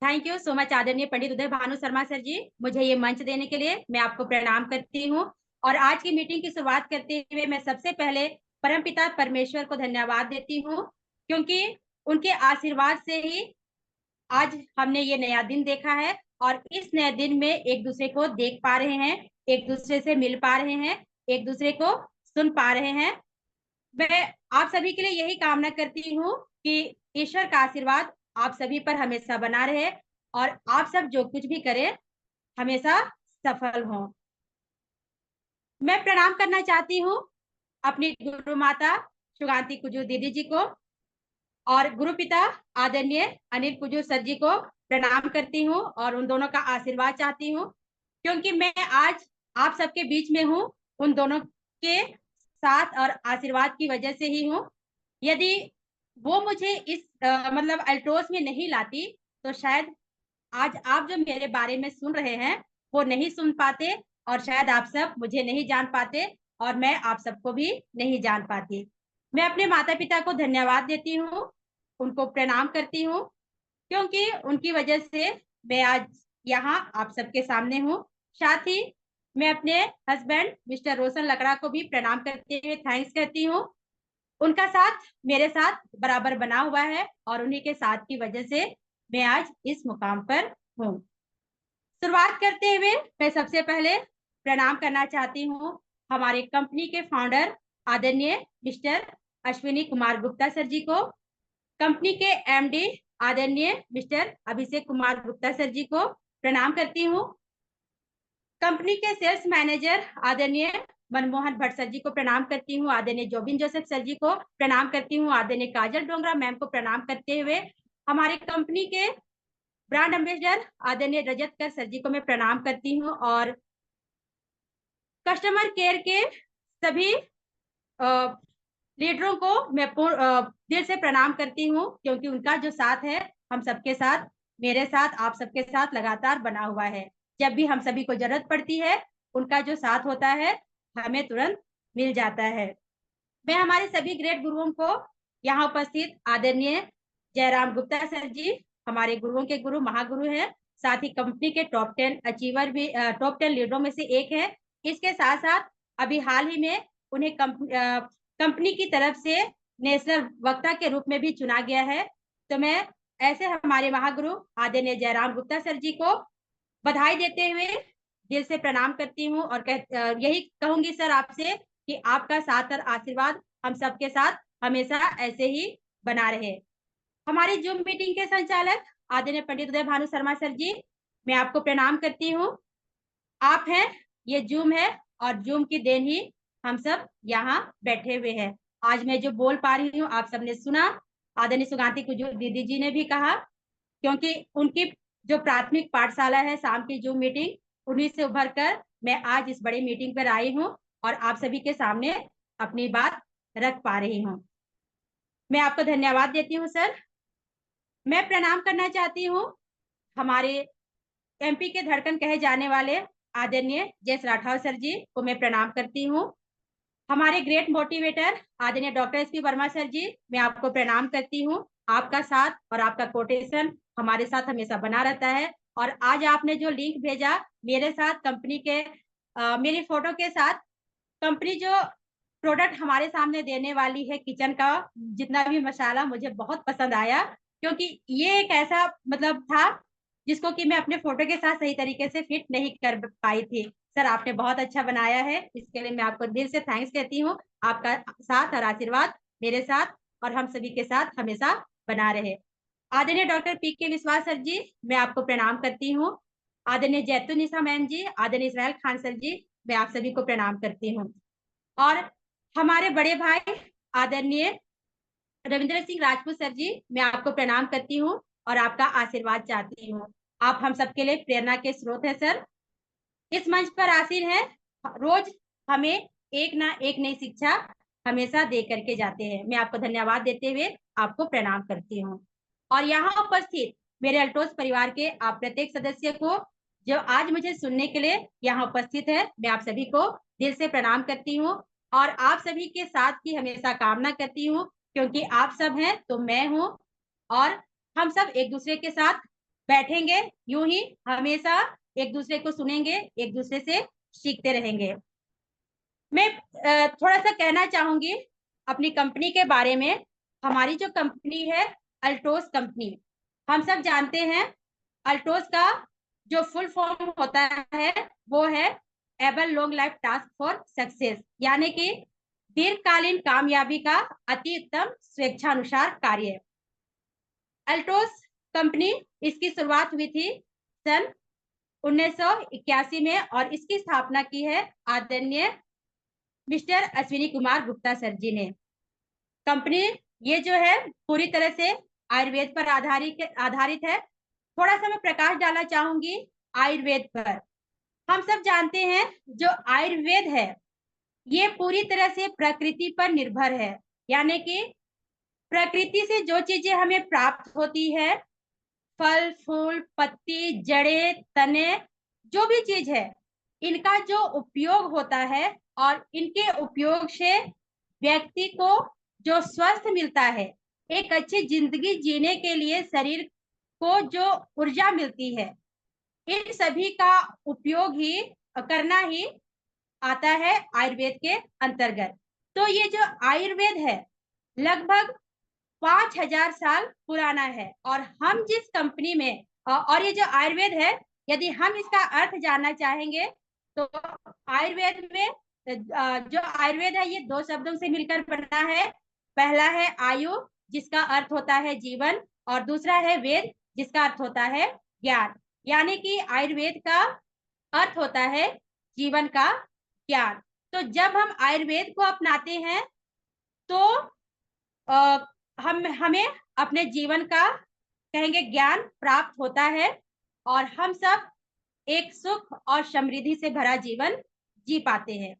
Thank you so much आदरणीय पंडित उदय Bhanu Sharma sir जी, मुझे ये मंच देने के लिए मैं आपको प्रणाम करती हूँ। और आज की मीटिंग की शुरुआत करते हुए मैं सबसे पहले परमपिता परमेश्वर को धन्यवाद देती हूँ, क्योंकि उनके आशीर्वाद से ही आज हमने ये नया दिन देखा है और इस नए दिन में एक दूसरे को देख पा रहे हैं, एक दूसरे से मिल पा रहे हैं, एक दूसरे को सुन पा रहे हैं। मैं आप सभी के लिए यही कामना करती हूँ कि ईश्वर का आशीर्वाद आप सभी पर हमेशा बना रहे और आप सब जो कुछ भी करें हमेशा सफल हों। मैं प्रणाम करना चाहती हूँ अपनी गुरु माता सुगांती कुजूर दीदी जी को और गुरु पिता आदरणीय अनिल कुजूर सर जी को प्रणाम करती हूँ और उन दोनों का आशीर्वाद चाहती हूँ, क्योंकि मैं आज आप सबके बीच में हूँ उन दोनों के साथ और आशीर्वाद की वजह से ही हूँ। यदि वो मुझे इस मतलब अल्ट्रोस में नहीं लाती तो शायद आज आप जो मेरे बारे में सुन रहे हैं वो नहीं सुन पाते और शायद आप सब मुझे नहीं जान पाते और मैं आप सबको भी नहीं जान पाती। मैं अपने माता पिता को धन्यवाद देती हूँ, उनको प्रणाम करती हूँ, क्योंकि उनकी वजह से मैं आज यहाँ आप सबके सामने हूँ। साथ ही मैं अपने हस्बैंड मिस्टर रोशन लकड़ा को भी प्रणाम करते हुए थैंक्स करती हूँ। उनका साथ मेरे साथ बराबर बना हुआ है और उन्हीं के साथ की वजह से मैं आज इस मुकाम पर हूँ। शुरुआत करते हुए मैं सबसे पहले प्रणाम करना चाहती हूँ हमारे कंपनी के फाउंडर आदरणीय मिस्टर अश्विनी कुमार गुप्ता सर जी को, कंपनी के एमडी आदरणीय मिस्टर अभिषेक कुमार गुप्ता सर जी को प्रणाम करती हूँ। कंपनी के सेल्स मैनेजर आदरणीय मनमोहन भट्ट सर जी को प्रणाम करती हूँ। आदरणीय जोबिन जोसेफ सर जी को प्रणाम करती हूँ। आदरणीय काजल डोंगरा मैम को प्रणाम करते हुए हमारे कंपनी के ब्रांड एम्बेसडर आदरणीय रजत कर सर जी को मैं प्रणाम करती हूँ और कस्टमर केयर के सभी लीडरों को मैं दिल से प्रणाम करती हूँ, क्योंकि उनका जो साथ है हम सबके साथ, मेरे साथ, आप सबके साथ लगातार बना हुआ है। जब भी हम सभी को जरूरत पड़ती है उनका जो साथ होता है हमें तुरंत मिल जाता है। मैं हमारे सभी ग्रेट गुरुओं को यहाँ उपस्थित आदरणीय जयराम गुप्ता सर जी हमारे गुरुओं के गुरु महागुरु हैं, साथ ही कंपनी के टॉप 10 अचीवर भी, टॉप 10 लीडरों में से एक है। इसके साथ साथ अभी हाल ही में उन्हें कंपनी की तरफ से नेशनल वक्ता के रूप में भी चुना गया है। तो मैं ऐसे हमारे महागुरु आदरणीय जयराम गुप्ता सर जी को बधाई देते हुए दिल से प्रणाम करती हूँ और यही कहूंगी सर आपसे कि आपका साथ और आशीर्वाद हम सबके साथ हमेशा ऐसे ही बना रहे। हमारी जूम मीटिंग के संचालक आदरणीय पंडित उदय भानु शर्मा सर जी, मैं आपको प्रणाम करती हूँ। आप हैं, ये जूम है और जूम की देन ही हम सब यहाँ बैठे हुए हैं। आज मैं जो बोल पा रही हूँ आप सबने सुना, आदरणीय सुगांती कुजूर दीदी जी ने भी कहा, क्योंकि उनकी जो प्राथमिक पाठशाला है शाम की जूम मीटिंग, उन्हीं से उभर कर मैं आज इस बड़ी मीटिंग पर आई हूँ और आप सभी के सामने अपनी बात रख पा रही हूँ। मैं आपको धन्यवाद देती हूँ सर। मैं प्रणाम करना चाहती हूँ हमारे एमपी के धड़कन कहे जाने वाले आदरणीय जयेश राठौर सर जी को मैं प्रणाम करती हूँ। हमारे ग्रेट मोटिवेटर आदरणीय doctor S P Verma sir ji, मैं आपको प्रणाम करती हूँ। आपका साथ और आपका कोटेशन हमारे साथ हमेशा बना रहता है और आज आपने जो लिंक भेजा मेरे साथ कंपनी के मेरी फोटो के साथ, कंपनी जो प्रोडक्ट हमारे सामने देने वाली है किचन का, जितना भी मसाला मुझे बहुत पसंद आया, क्योंकि ये एक ऐसा मतलब था जिसको कि मैं अपने फोटो के साथ सही तरीके से फिट नहीं कर पाई थी। सर आपने बहुत अच्छा बनाया है, इसके लिए मैं आपको दिल से थैंक्स कहती हूँ। आपका साथ और आशीर्वाद मेरे साथ और हम सभी के साथ हमेशा बना रहे। आदरणीय डॉक्टर पी के विश्वास सर जी, मैं आपको प्रणाम करती हूँ। आदरणीय जैतुनिसा मैम जी, आदरणीय इसराइल खान सर जी, मैं आप सभी को प्रणाम करती हूँ। और हमारे बड़े भाई आदरणीय रविंद्र सिंह राजपूत सर जी, मैं आपको प्रणाम करती हूँ और आपका आशीर्वाद चाहती हूँ। आप हम सबके लिए प्रेरणा के स्रोत है सर। इस मंच पर आसीन है, रोज हमें एक ना एक नई शिक्षा हमेशा दे करके जाते हैं। मैं आपको धन्यवाद देते हुए आपको प्रणाम करती हूँ। और यहाँ उपस्थित मेरे अल्टोस परिवार के आप प्रत्येक सदस्य को जो आज मुझे सुनने के लिए यहाँ उपस्थित है, मैं आप सभी को दिल से प्रणाम करती हूँ और आप सभी के साथ की हमेशा कामना करती हूँ, क्योंकि आप सब हैं तो मैं हूँ और हम सब एक दूसरे के साथ बैठेंगे यूं ही हमेशा एक दूसरे को सुनेंगे, एक दूसरे से सीखते रहेंगे। मैं थोड़ा सा कहना चाहूंगी अपनी कंपनी के बारे में। हमारी जो कंपनी है अल्टोस कंपनी, हम सब जानते हैं अल्टोस का जो फुल फॉर्म होता है वो है able long life task for success, यानी कि दीर्घकालीन कामयाबी का अति उत्तम स्वेच्छानुसार कार्य। अल्टोस कंपनी, इसकी शुरुआत हुई थी सन 1981 में और इसकी स्थापना की है आदरणीय मिस्टर अश्विनी कुमार गुप्ता सर जी ने। कंपनी ये जो है पूरी तरह से आयुर्वेद पर आधारित है। थोड़ा सा मैं प्रकाश डालना चाहूंगी आयुर्वेद पर। हम सब जानते हैं जो आयुर्वेद है ये पूरी तरह से प्रकृति पर निर्भर है, यानी कि प्रकृति से जो चीजें हमें प्राप्त होती है, फल फूल पत्ती जड़े तने, जो भी चीज है, इनका जो उपयोग होता है और इनके उपयोग से व्यक्ति को जो स्वस्थ मिलता है, एक अच्छी जिंदगी जीने के लिए शरीर को जो ऊर्जा मिलती है, इन सभी का उपयोग ही करना ही आता है आयुर्वेद के अंतर्गत। तो ये जो आयुर्वेद है लगभग 5000 साल पुराना है। और हम जिस कंपनी में और ये जो आयुर्वेद है, यदि हम इसका अर्थ जानना चाहेंगे तो आयुर्वेद में जो आयुर्वेद है ये दो शब्दों से मिलकर बना है। पहला है आयु जिसका अर्थ होता है जीवन, और दूसरा है वेद जिसका अर्थ होता है ज्ञान। यानी कि आयुर्वेद का अर्थ होता है जीवन का ज्ञान। तो जब हम आयुर्वेद को अपनाते हैं तो हमें अपने जीवन का कहेंगे ज्ञान प्राप्त होता है और हम सब एक सुख और समृद्धि से भरा जीवन जी पाते हैं।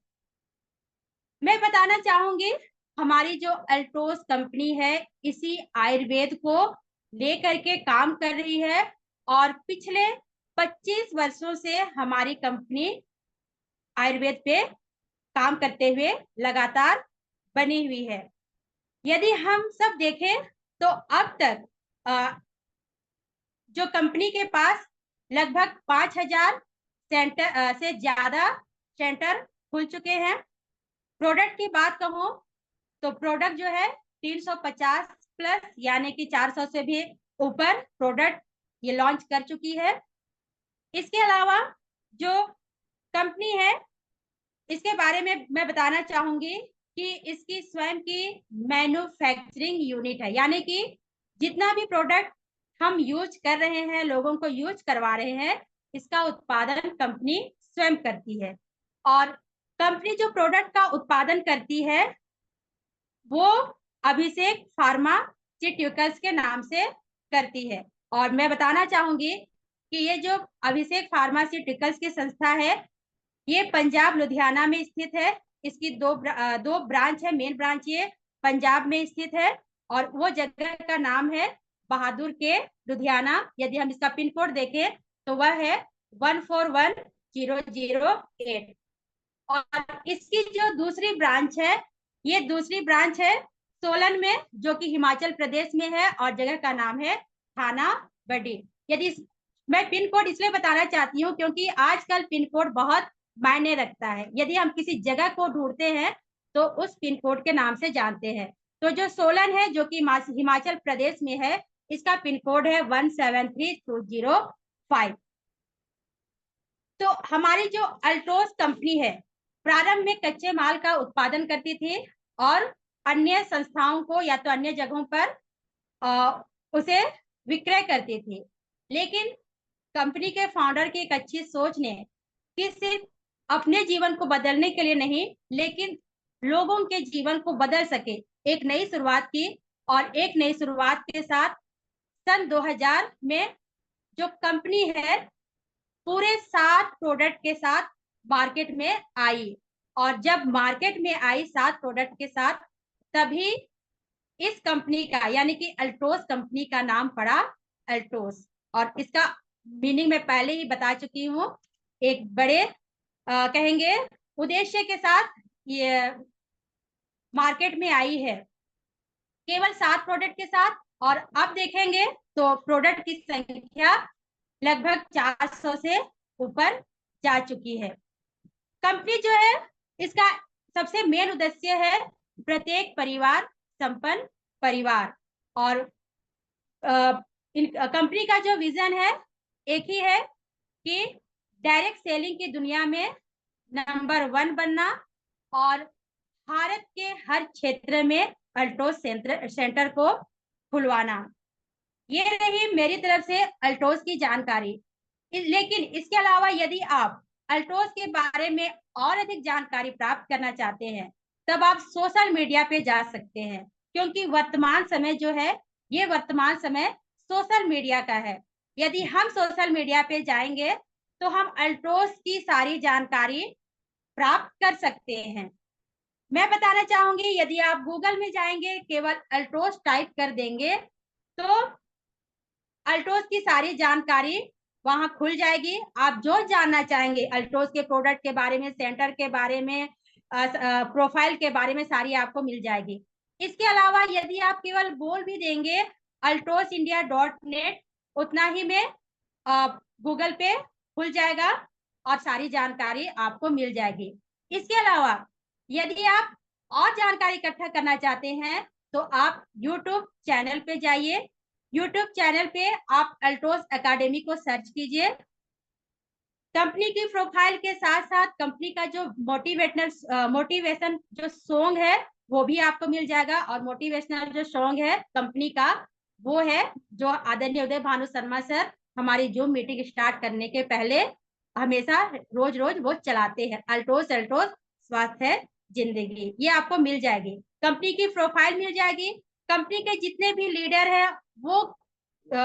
मैं बताना चाहूंगी हमारी जो अल्टोस कंपनी है इसी आयुर्वेद को लेकर के काम कर रही है और पिछले 25 वर्षों से हमारी कंपनी आयुर्वेद पे काम करते हुए लगातार बनी हुई है। यदि हम सब देखें तो अब तक जो कंपनी के पास लगभग 5000 सेंटर से ज्यादा सेंटर खुल चुके हैं। प्रोडक्ट की बात कहूं तो प्रोडक्ट जो है 350 प्लस यानी कि 400 से भी ऊपर प्रोडक्ट ये लॉन्च कर चुकी है। इसके अलावा जो कंपनी है इसके बारे में मैं बताना चाहूंगी कि इसकी स्वयं की मैन्युफैक्चरिंग यूनिट है, यानी कि जितना भी प्रोडक्ट हम यूज कर रहे हैं, लोगों को यूज करवा रहे हैं, इसका उत्पादन कंपनी स्वयं करती है। और कंपनी जो प्रोडक्ट का उत्पादन करती है वो अभिषेक फार्मास्यूटिकल्स के नाम से करती है। और मैं बताना चाहूंगी कि ये जो अभिषेक फार्मास्यूटिकल्स की संस्था है ये पंजाब लुधियाना में स्थित है। इसकी दो ब्रांच है, मेन ब्रांच ये पंजाब में स्थित है और वो जगह का नाम है बहादुर के लुधियाना। यदि हम इसका पिन कोड देखें तो वह है 141008। और इसकी जो दूसरी ब्रांच है ये दूसरी ब्रांच है सोलन में, जो कि हिमाचल प्रदेश में है और जगह का नाम है थाना बड़ी। यदि मैं पिन कोड इसलिए बताना चाहती हूँ क्योंकि आजकल पिन कोड बहुत मायने रखता है। यदि हम किसी जगह को ढूंढते हैं तो उस पिन कोड के नाम से जानते हैं। तो जो सोलन है जो कि हिमाचल प्रदेश में है, इसका पिन कोड है 173205। तो हमारी जो अल्टोस कंपनी है प्रारंभ में कच्चे माल का उत्पादन करती थी और अन्य संस्थाओं को या तो अन्य जगहों पर उसे विक्रय करती थी। लेकिन कंपनी के फाउंडर की एक अच्छी सोच ने कि सिर्फ अपने जीवन को बदलने के लिए नहीं लेकिन लोगों के जीवन को बदल सके, एक नई शुरुआत की। और एक नई शुरुआत के साथ सन 2000 में जो कंपनी है पूरे 7 प्रोडक्ट के साथ मार्केट में आई। और जब मार्केट में आई 7 प्रोडक्ट के साथ, तभी इस कंपनी का यानी कि अल्टोस कंपनी का नाम पड़ा अल्टोस। और इसका मीनिंग मैं पहले ही बता चुकी हूँ। एक बड़े कहेंगे उद्देश्य के साथ ये मार्केट में आई है, केवल 7 प्रोडक्ट के साथ। और अब देखेंगे तो प्रोडक्ट की संख्या लगभग 400 से ऊपर जा चुकी है। कंपनी जो है, इसका सबसे मेन उद्देश्य है प्रत्येक परिवार संपन्न परिवार। और कंपनी का जो विजन है एक ही है कि डायरेक्ट सेलिंग की दुनिया में नंबर 1 बनना और भारत के हर क्षेत्र में अल्टोस सेंटर को खुलवाना। ये रही मेरी तरफ से अल्टोस की जानकारी। लेकिन इसके अलावा यदि आप अल्टोस के बारे में और अधिक जानकारी प्राप्त करना चाहते हैं, तब आप सोशल मीडिया पे जा सकते हैं, क्योंकि वर्तमान समय जो है, ये वर्तमान समय सोशल मीडिया का है। यदि हम सोशल मीडिया पे जाएंगे तो हम अल्टोस की सारी जानकारी प्राप्त कर सकते हैं। मैं बताना चाहूंगी, यदि आप गूगल में जाएंगे, केवल अल्टोस टाइप कर देंगे तो अल्टोस की सारी जानकारी वहां खुल जाएगी। आप जो जानना चाहेंगे अल्टोस के प्रोडक्ट के बारे में, सेंटर के बारे में, प्रोफाइल के बारे में, सारी आपको मिल जाएगी। इसके अलावा यदि आप केवल बोल भी देंगे altosindia.net, उतना ही में गूगल पे खुल जाएगा और सारी जानकारी आपको मिल जाएगी। इसके अलावा यदि आप और जानकारी इकट्ठा करना चाहते हैं तो आप YouTube चैनल पे जाइए। YouTube चैनल पे आप अल्टोस एकेडमी को सर्च कीजिए। कंपनी की प्रोफाइल के साथ साथ कंपनी का जो मोटिवेशन जो सॉन्ग है वो भी आपको मिल जाएगा। और मोटिवेशनल जो सॉन्ग है कंपनी का, वो है जो आदरणीय उदय भानु शर्मा सर हमारी जूम मीटिंग स्टार्ट करने के पहले हमेशा रोज रोज वो चलाते हैं, अल्टोस अल्टोस स्वास्थ्य है जिंदगी। ये आपको मिल जाएगी, कंपनी की प्रोफाइल मिल जाएगी। कंपनी के जितने भी लीडर है, वो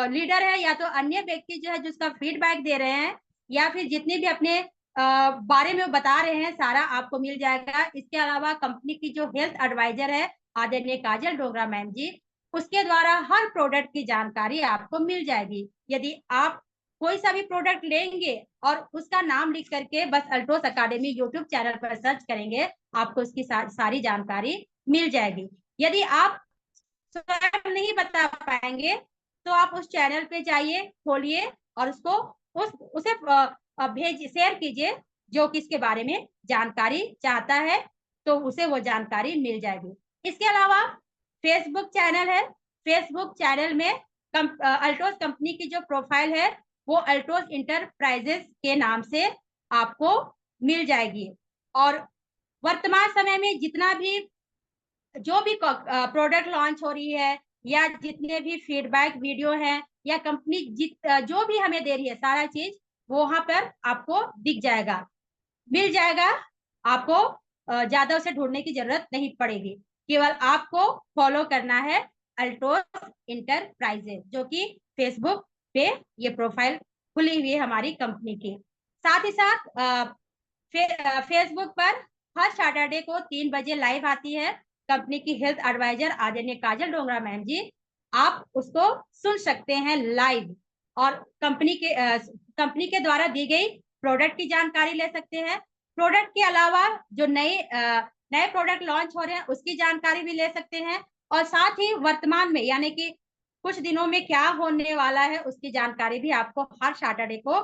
लीडर है या तो अन्य व्यक्ति जो है जिसका फीडबैक दे रहे हैं, या फिर जितने भी अपने बारे में बता रहे हैं, सारा आपको मिल जाएगा। इसके अलावा कंपनी की जो हेल्थ एडवाइजर है आदरणीय काजल डोगरा मैम जी, उसके द्वारा हर प्रोडक्ट की जानकारी आपको मिल जाएगी। यदि आप कोई सा भी प्रोडक्ट लेंगे और उसका नाम लिख करके बस अल्टोस अकेडमी यूट्यूब चैनल पर सर्च करेंगे, आपको उसकी सारी जानकारी मिल जाएगी। यदि आप स्वयं नहीं बता पाएंगे तो आप उस चैनल पे जाइए, खोलिए और उसको उसे शेयर कीजिए, जो किसके बारे में जानकारी चाहता है तो उसे वो जानकारी मिल जाएगी। इसके अलावा फेसबुक चैनल है। फेसबुक चैनल में अल्टोस कंपनी की जो प्रोफाइल है वो अल्टोस इंटरप्राइजेस के नाम से आपको मिल जाएगी। और वर्तमान समय में जितना भी जो भी प्रोडक्ट लॉन्च हो रही है, या जितने भी फीडबैक वीडियो हैं, या कंपनी जो भी हमें दे रही है, सारा चीज वहां पर आपको दिख जाएगा, मिल जाएगा। आपको ज्यादा उसे ढूंढने की जरूरत नहीं पड़ेगी, केवल आपको फॉलो करना है अल्टोस इंटरप्राइजेस, जो कि फेसबुक पे ये प्रोफाइल खुली हुई है हमारी कंपनी की। साथ ही साथ फेसबुक पर हर सैटरडे को 3 बजे लाइव आती है कंपनी की हेल्थ एडवाइजर आदरणीय काजल डोगरा मैम जी। आप उसको सुन सकते हैं लाइव, और कंपनी के द्वारा दी गई प्रोडक्ट की जानकारी ले सकते हैं। प्रोडक्ट के अलावा जो नए प्रोडक्ट लॉन्च हो रहे हैं उसकी जानकारी भी ले सकते हैं। और साथ ही वर्तमान में यानी कि कुछ दिनों में क्या होने वाला है उसकी जानकारी भी आपको हर सैटरडे को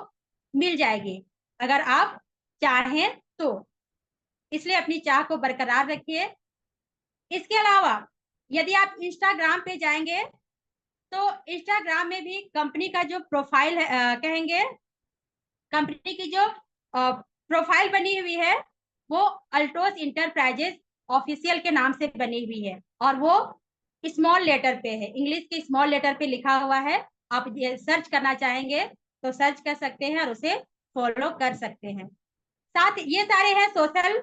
मिल जाएगी, अगर आप चाहें तो। इसलिए अपनी चाह को बरकरार रखिए। इसके अलावा यदि आप इंस्टाग्राम पे जाएंगे तो इंस्टाग्राम में भी कंपनी का जो प्रोफाइल है, कहेंगे कंपनी की जो प्रोफाइल बनी हुई है वो अल्टोस इंटरप्राइजेस ऑफिशियल के नाम से बनी हुई है, और वो स्मॉल लेटर पे है, इंग्लिश के स्मॉल लेटर पे लिखा हुआ है। आप ये सर्च करना चाहेंगे तो सर्च कर सकते हैं और उसे फॉलो कर सकते हैं। साथ ये सारे हैं सोशल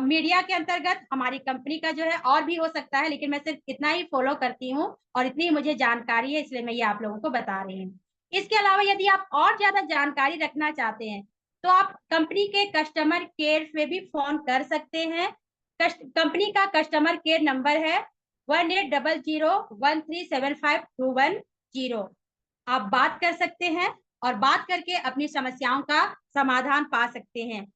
मीडिया के अंतर्गत हमारी कंपनी का जो है, और भी हो सकता है लेकिन मैं सिर्फ इतना ही फॉलो करती हूँ और इतनी मुझे जानकारी है, इसलिए मैं ये आप लोगों को बता रही हूँ। इसके अलावा यदि आप और ज्यादा जानकारी रखना चाहते हैं तो आप कंपनी के कस्टमर केयर पे भी फोन कर सकते हैं। कंपनी का कस्टमर केयर नंबर है 1800137521। आप बात कर सकते हैं और बात करके अपनी समस्याओं का समाधान पा सकते हैं।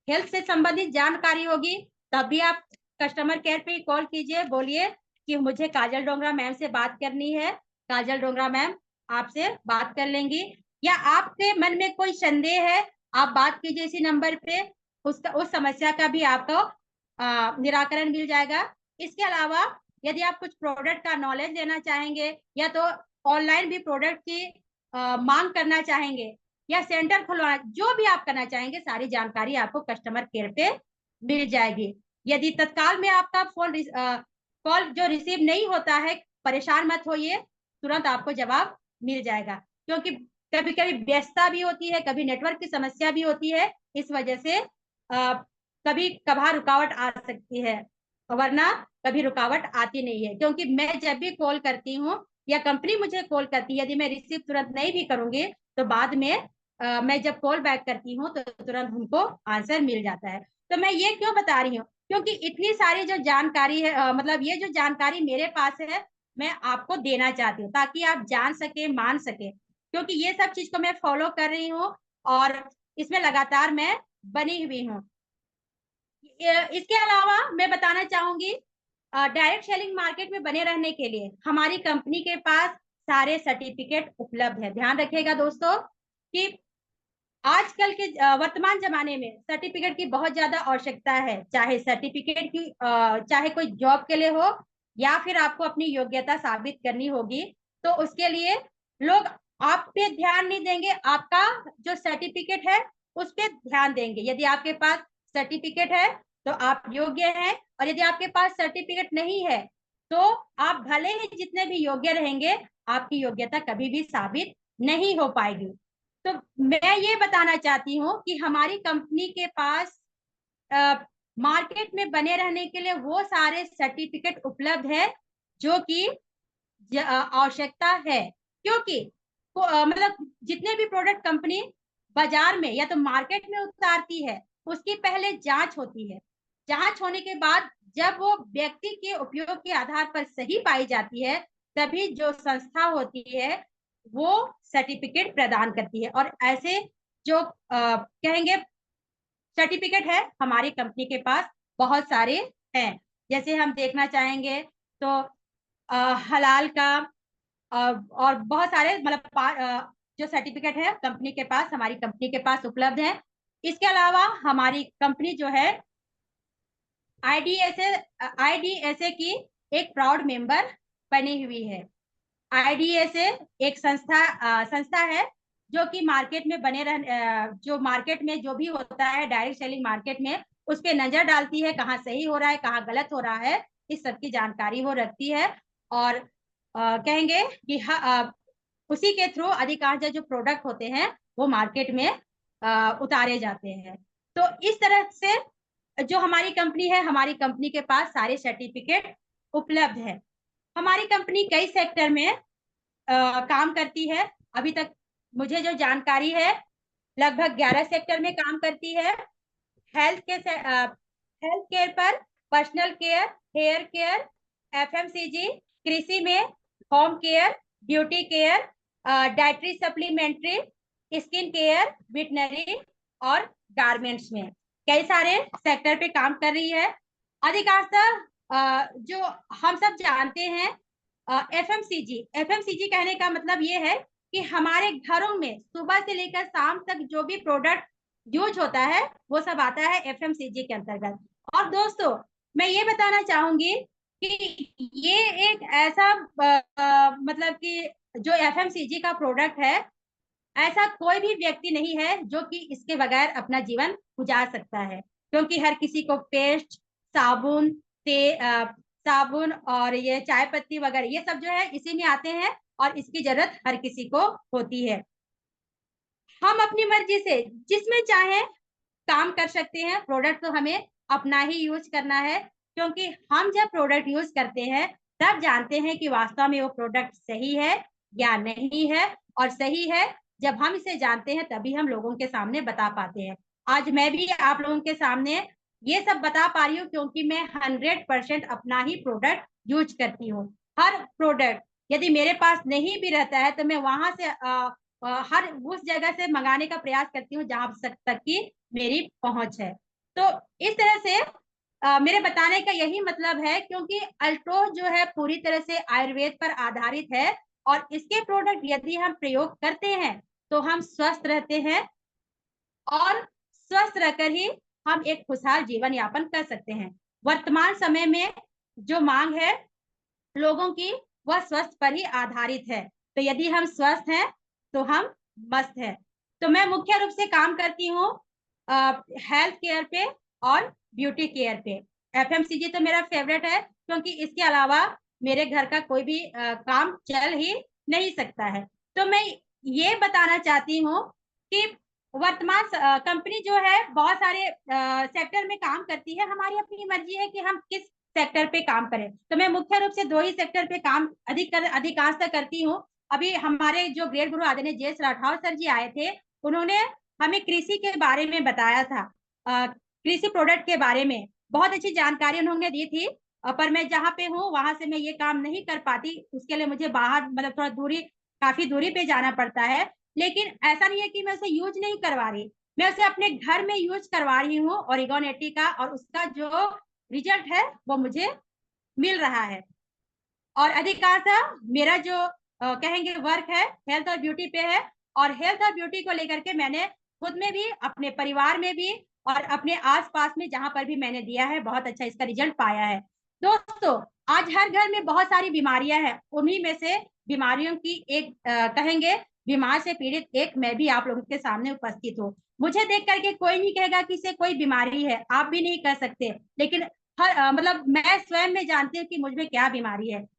हेल्थ से संबंधित जानकारी होगी तब भी आप कस्टमर केयर पे कॉल कीजिए, बोलिए कि मुझे काजल डोगरा मैम से बात करनी है, काजल डोगरा मैम आपसे बात कर लेंगी। या आपके मन में कोई संदेह है, आप बात कीजिए इसी नंबर पे, उस समस्या का भी आपको निराकरण मिल जाएगा। इसके अलावा यदि आप कुछ प्रोडक्ट का नॉलेज लेना चाहेंगे या तो ऑनलाइन भी प्रोडक्ट की मांग करना चाहेंगे या सेंटर खुलवाना, जो भी आप करना चाहेंगे सारी जानकारी आपको कस्टमर केयर पे मिल जाएगी। यदि तत्काल में आपका फोन कॉल जो रिसीव नहीं होता है, परेशान मत होइए, तुरंत आपको जवाब मिल जाएगा, क्योंकि कभी कभी व्यस्तता भी होती है, कभी नेटवर्क की समस्या भी होती है, इस वजह से कभी कभार रुकावट आ सकती है, वरना कभी रुकावट आती नहीं है। क्योंकि मैं जब भी कॉल करती हूँ या कंपनी मुझे कॉल करती है, यदि मैं रिसीव तुरंत नहीं भी करूंगी तो बाद में मैं जब कॉल बैक करती हूँ तो तुरंत उनको आंसर मिल जाता है। तो मैं ये क्यों बता रही हूँ, क्योंकि इतनी सारी जो जानकारी है, मतलब ये जो जानकारी मेरे पास है मैं आपको देना चाहती हूँ ताकि आप जान सके, मान सके, क्योंकि ये सब चीज को मैं फॉलो कर रही हूँ और इसमें लगातार मैं बनी हुई हूँ। इसके अलावा मैं बताना चाहूंगी, डायरेक्ट सेलिंग मार्केट में बने रहने के लिए हमारी कंपनी के पास सारे सर्टिफिकेट उपलब्ध है। ध्यान रखिएगा दोस्तों कि आजकल के वर्तमान जमाने में सर्टिफिकेट की बहुत ज्यादा आवश्यकता है, चाहे सर्टिफिकेट की चाहे कोई जॉब के लिए हो या फिर आपको अपनी योग्यता साबित करनी होगी, तो उसके लिए लोग आप पे ध्यान नहीं देंगे, आपका जो सर्टिफिकेट है उस पे ध्यान देंगे। यदि आपके पास सर्टिफिकेट है तो आप योग्य हैं, और यदि आपके पास सर्टिफिकेट नहीं है तो आप भले ही जितने भी योग्य रहेंगे, आपकी योग्यता कभी भी साबित नहीं हो पाएगी। तो मैं ये बताना चाहती हूँ कि हमारी कंपनी के पास मार्केट में बने रहने के लिए वो सारे सर्टिफिकेट उपलब्ध है जो कि आवश्यकता है। क्योंकि मतलब जितने भी प्रोडक्ट कंपनी बाजार में या तो मार्केट में उतारती है, उसकी पहले जांच होती है। जांच होने के बाद जब वो व्यक्ति के उपयोग के आधार पर सही पाई जाती है, तभी जो संस्था होती है वो सर्टिफिकेट प्रदान करती है। और ऐसे जो कहेंगे सर्टिफिकेट है हमारी कंपनी के पास बहुत सारे हैं। जैसे हम देखना चाहेंगे तो हलाल का और बहुत सारे मतलब जो सर्टिफिकेट है कंपनी के पास, हमारी कंपनी के पास उपलब्ध है। इसके अलावा हमारी कंपनी जो है आईडीएसए आईडीएसए की एक प्राउड मेंबर बनी हुई है। आईडीएसए एक संस्था है जो कि मार्केट में बने रह जो मार्केट में जो भी होता है डायरेक्ट सेलिंग मार्केट में, उस पर नजर डालती है, कहाँ सही हो रहा है कहाँ गलत हो रहा है, इस सब की जानकारी वो रखती है। और कहेंगे कि उसी के थ्रू अधिकांश जो प्रोडक्ट होते हैं वो मार्केट में उतारे जाते हैं। तो इस तरह से जो हमारी कंपनी है, हमारी कंपनी के पास सारे सर्टिफिकेट उपलब्ध है। हमारी कंपनी कई सेक्टर में काम करती है। अभी तक मुझे जो जानकारी है लगभग 11 सेक्टर में काम करती है। हेल्थ केयर पर, personal care, hair care, FMCG, कृषि में, home care, beauty care, dietary supplementary, skin care, veterinary और गारमेंट्स में कई सारे सेक्टर पे काम कर रही है। अधिकांशतः जो हम सब जानते हैं एफएमसीजी कहने का मतलब ये है कि हमारे घरों में सुबह से लेकर शाम तक जो भी प्रोडक्ट यूज होता है वो सब आता है एफएमसीजी के अंतर्गत। और दोस्तों मैं ये बताना चाहूंगी कि ये एक ऐसा मतलब कि जो एफएमसीजी का प्रोडक्ट है, ऐसा कोई भी व्यक्ति नहीं है जो कि इसके बगैर अपना जीवन गुजार सकता है। क्योंकि हर किसी को पेस्ट, साबुन, साबुन और ये चाय पत्ती वगैरह ये सब जो है इसी में आते हैं और इसकी जरूरत हर किसी को होती है। हम अपनी मर्जी से जिसमें चाहे काम कर सकते हैं। प्रोडक्ट तो हमें अपना ही यूज करना है, क्योंकि हम जब प्रोडक्ट यूज करते हैं तब जानते हैं कि वास्तव में वो प्रोडक्ट सही है या नहीं है। और सही है जब हम इसे जानते हैं तभी हम लोगों के सामने बता पाते हैं। आज मैं भी आप लोगों के सामने ये सब बता पा रही हूँ क्योंकि मैं 100% अपना ही प्रोडक्ट यूज करती हूँ। हर प्रोडक्ट यदि मेरे पास नहीं भी रहता है तो मैं वहां से हर उस जगह से मंगाने का प्रयास करती हूँ जहां तक की मेरी पहुंच है। तो इस तरह से मेरे बताने का यही मतलब है, क्योंकि अल्ट्रो जो है पूरी तरह से आयुर्वेद पर आधारित है और इसके प्रोडक्ट यदि हम प्रयोग करते हैं तो हम स्वस्थ रहते हैं और स्वस्थ रहकर ही हम एक खुशहाल जीवन यापन कर सकते हैं। वर्तमान समय में जो मांग है लोगों की, वह स्वस्थ पर ही आधारित है। तो यदि हम स्वस्थ हैं तो हम मस्त हैं। तो मैं मुख्य रूप से काम करती हूँ हेल्थ केयर पे और ब्यूटी केयर पे। एफएमसीजी तो मेरा फेवरेट है, क्योंकि इसके अलावा मेरे घर का कोई भी काम चल ही नहीं सकता है। तो मैं ये बताना चाहती हूँ कि वर्तमान कंपनी जो है बहुत सारे सेक्टर में काम करती है। हमारी अपनी मर्जी है कि हम किस सेक्टर पे काम करें। तो मैं मुख्य रूप से 2 ही सेक्टर पे काम अधिकांशतः करती हूँ। अभी हमारे जो ग्रेड गुरु आदरणीय जेएस राठौर सर जी आए थे, उन्होंने हमें कृषि के बारे में बताया था। कृषि प्रोडक्ट के बारे में बहुत अच्छी जानकारी उन्होंने दी थी। पर मैं जहाँ पे हूँ वहां से मैं ये काम नहीं कर पाती, उसके लिए मुझे बाहर मतलब थोड़ा दूरी, काफी दूरी पे जाना पड़ता है। लेकिन ऐसा नहीं है कि मैं उसे यूज नहीं करवा रही, मैं उसे अपने घर में यूज करवा रही हूँ ओरिगन 80 का, और उसका जो रिजल्ट है वो मुझे मिल रहा है। और अधिकांशतः मेरा जो कहेंगे वर्क है हेल्थ और ब्यूटी पे है। और हेल्थ और ब्यूटी को लेकर के मैंने खुद में भी, अपने परिवार में भी और अपने आसपास में जहां पर भी मैंने दिया है, बहुत अच्छा इसका रिजल्ट पाया है। दोस्तों, आज हर घर में बहुत सारी बीमारियां हैं, उन्हीं में से बीमारियों की एक कहेंगे बीमार से पीड़ित एक मैं भी आप लोगों के सामने उपस्थित हूँ। मुझे देख करके कोई नहीं कहेगा कि इसे कोई बीमारी है, आप भी नहीं कह सकते। लेकिन हर मतलब मैं स्वयं में जानती हूँ कि मुझ में क्या बीमारी है।